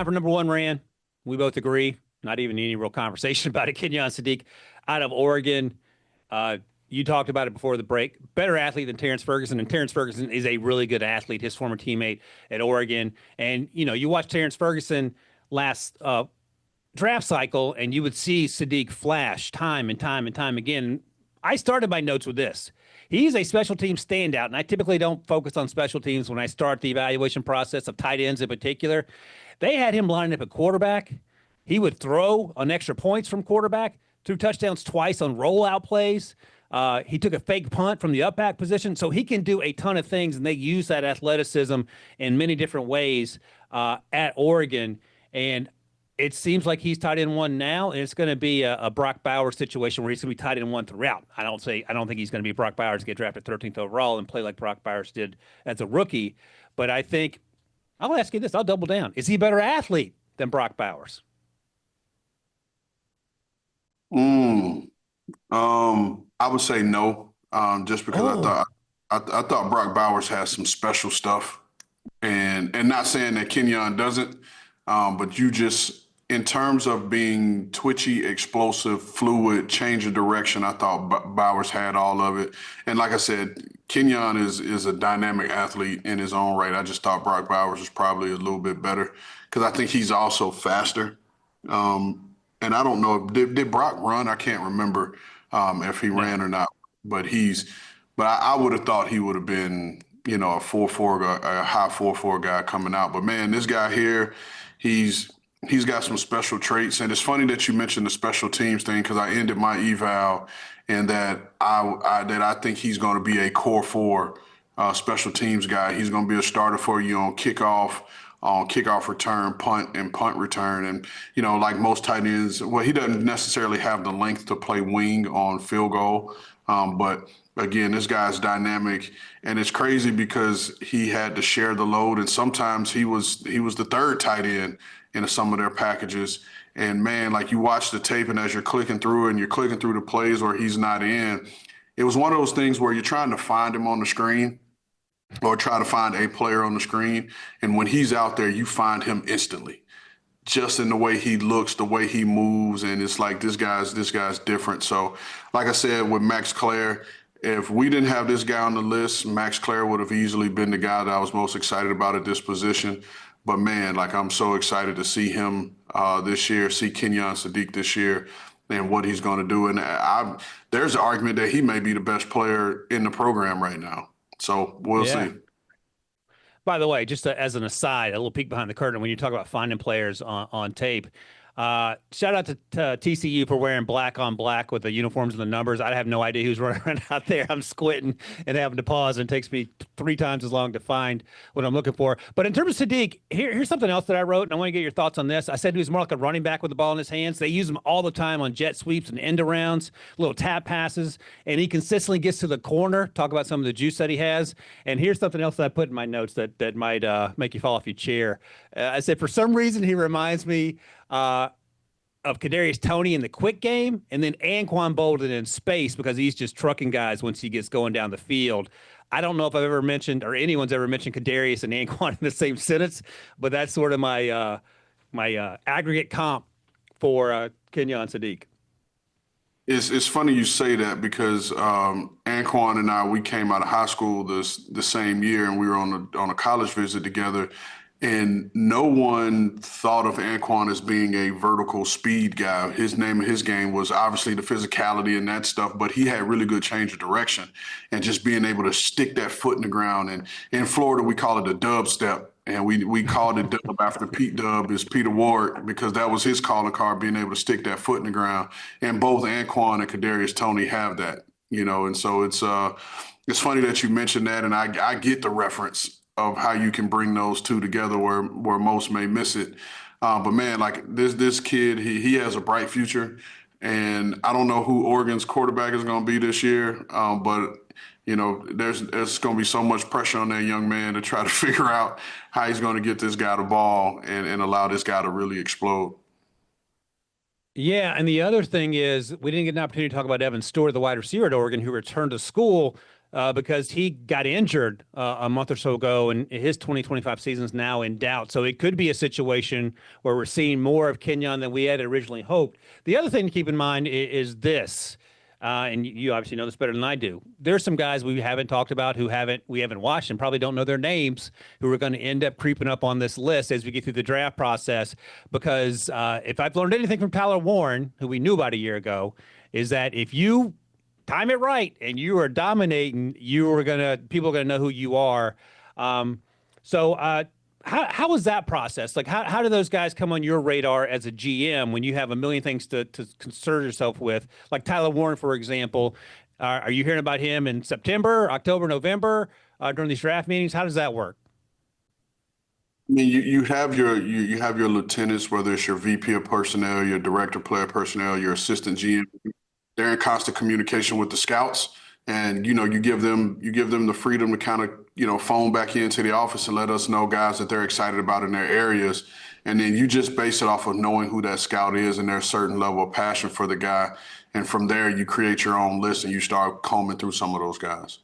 time for number one, Ran. We both agree. Not even any real conversation about it. Kenyon Sadiq out of Oregon. You talked about it before the break. Better athlete than Terrence Ferguson, and Terrence Ferguson is a really good athlete, his former teammate at Oregon. And, you watch Terrence Ferguson last draft cycle, and you would see Sadiq flash time and time and time again. I started my notes with this. He's a special team standout, and I typically don't focus on special teams when I start the evaluation process of tight ends in particular. They had him lined up at quarterback. He would throw on extra points from quarterback, threw touchdowns twice on rollout plays. He took a fake punt from the up back position. So he can do a ton of things, and they use that athleticism in many different ways at Oregon. And it seems like he's tight end one now, and it's going to be a Brock Bowers situation where he's going to be tight end one throughout. I don't think he's going to be Brock Bowers, get drafted 13th overall and play like Brock Bowers did as a rookie. But I think I'll ask you this. I'll double down. Is he a better athlete than Brock Bowers? I would say no, just because I thought Brock Bowers has some special stuff, and not saying that Kenyon doesn't, but you just, in terms of being twitchy, explosive, fluid, change of direction, I thought Bowers had all of it. And like I said, Kenyon is a dynamic athlete in his own right. I just thought Brock Bowers was probably a little bit better because I think he's also faster. And I don't know, did Brock run? I can't remember if he ran or not. But I would have thought he would have been, a 4.4 guy, a high 4.4 guy coming out. But man, this guy here, he's got some special traits. And it's funny that you mentioned the special teams thing because I ended my eval and that I think he's going to be a core four special teams guy. He's going to be a starter for you on kickoff return, punt, and punt return. And, like most tight ends, well, he doesn't necessarily have the length to play wing on field goal. But again, this guy's dynamic, and it's crazy because he had to share the load, and sometimes he was the third tight end in some of their packages. And man, like you watch the tape, and as you're clicking through the plays where he's not in, it was one of those things where you're trying to find him on the screen or try to find a player on the screen. And when he's out there, you find him instantly, just in the way he looks, the way he moves. And it's like, this guy's different. So like I said, with Max Clare, if we didn't have this guy on the list, Max Clare would have easily been the guy that I was most excited about at this position. But man, like I'm so excited to see him this year, see Kenyon Sadiq this year and what he's going to do. And there's an argument that he may be the best player in the program right now. So we'll see. By the way, just as an aside, a little peek behind the curtain, when you talk about finding players on tape, shout out to TCU for wearing black on black with the uniforms and the numbers. I have no idea who's running around out there. I'm squinting and having to pause, and it takes me 3 times as long to find what I'm looking for. But in terms of Sadiq, here's something else that I wrote, and I want to get your thoughts on this. I said he was more like a running back with the ball in his hands. They use him all the time on jet sweeps and end arounds, little tap passes, and he consistently gets to the corner. Talk about some of the juice that he has. And here's something else that I put in my notes that might make you fall off your chair. I said, for some reason, he reminds me of Kadarius Toney in the quick game, and then Anquan Bolden in space because he's just trucking guys once he gets going down the field. I don't know if I've ever mentioned or anyone's ever mentioned Kadarius and Anquan in the same sentence, but that's sort of my aggregate comp for Kenyon Sadiq. It's funny you say that because Anquan and I, we came out of high school the same year, and we were on a college visit together. And no one thought of Anquan as being a vertical speed guy. His name of his game was obviously the physicality and that stuff, but he had really good change of direction and just being able to stick that foot in the ground. And in Florida, we call it a dub step. And we called it dub after Pete Dub is Peter Ward because that was his calling card, being able to stick that foot in the ground. And both Anquan and Kadarius Toney have that, and so it's funny that you mentioned that. And I get the reference of how you can bring those two together where most may miss it. But man, like this kid, he has a bright future, and I don't know who Oregon's quarterback is going to be this year. But there's going to be so much pressure on that young man to try to figure out how he's going to get this guy the ball and allow this guy to really explode. Yeah, and the other thing is we didn't get an opportunity to talk about Evan Stewart, the wide receiver at Oregon, who returned to school. because he got injured a month or so ago, and his 2025 season is now in doubt. So it could be a situation where we're seeing more of Kenyon than we had originally hoped. The other thing to keep in mind is this. And you obviously know this better than I do. There's some guys we haven't talked about who we haven't watched and probably don't know their names, who are going to end up creeping up on this list as we get through the draft process. Because if I've learned anything from Tyler Warren, who we knew about a year ago, is that if you time it right and you are dominating, people are gonna know who you are. So how was that process? Like how do those guys come on your radar as a GM when you have a million things to concern yourself with? Like Tyler Warren, for example, are you hearing about him in September, October, November during these draft meetings? How does that work? I mean, you have you have your lieutenants, whether it's your VP of personnel, your director of player personnel, your assistant GM. They're in constant communication with the scouts, and you give them the freedom to kind of phone back into the office and let us know guys that they're excited about in their areas, and then you just base it off of knowing who that scout is and their certain level of passion for the guy, and from there you create your own list and you start combing through some of those guys.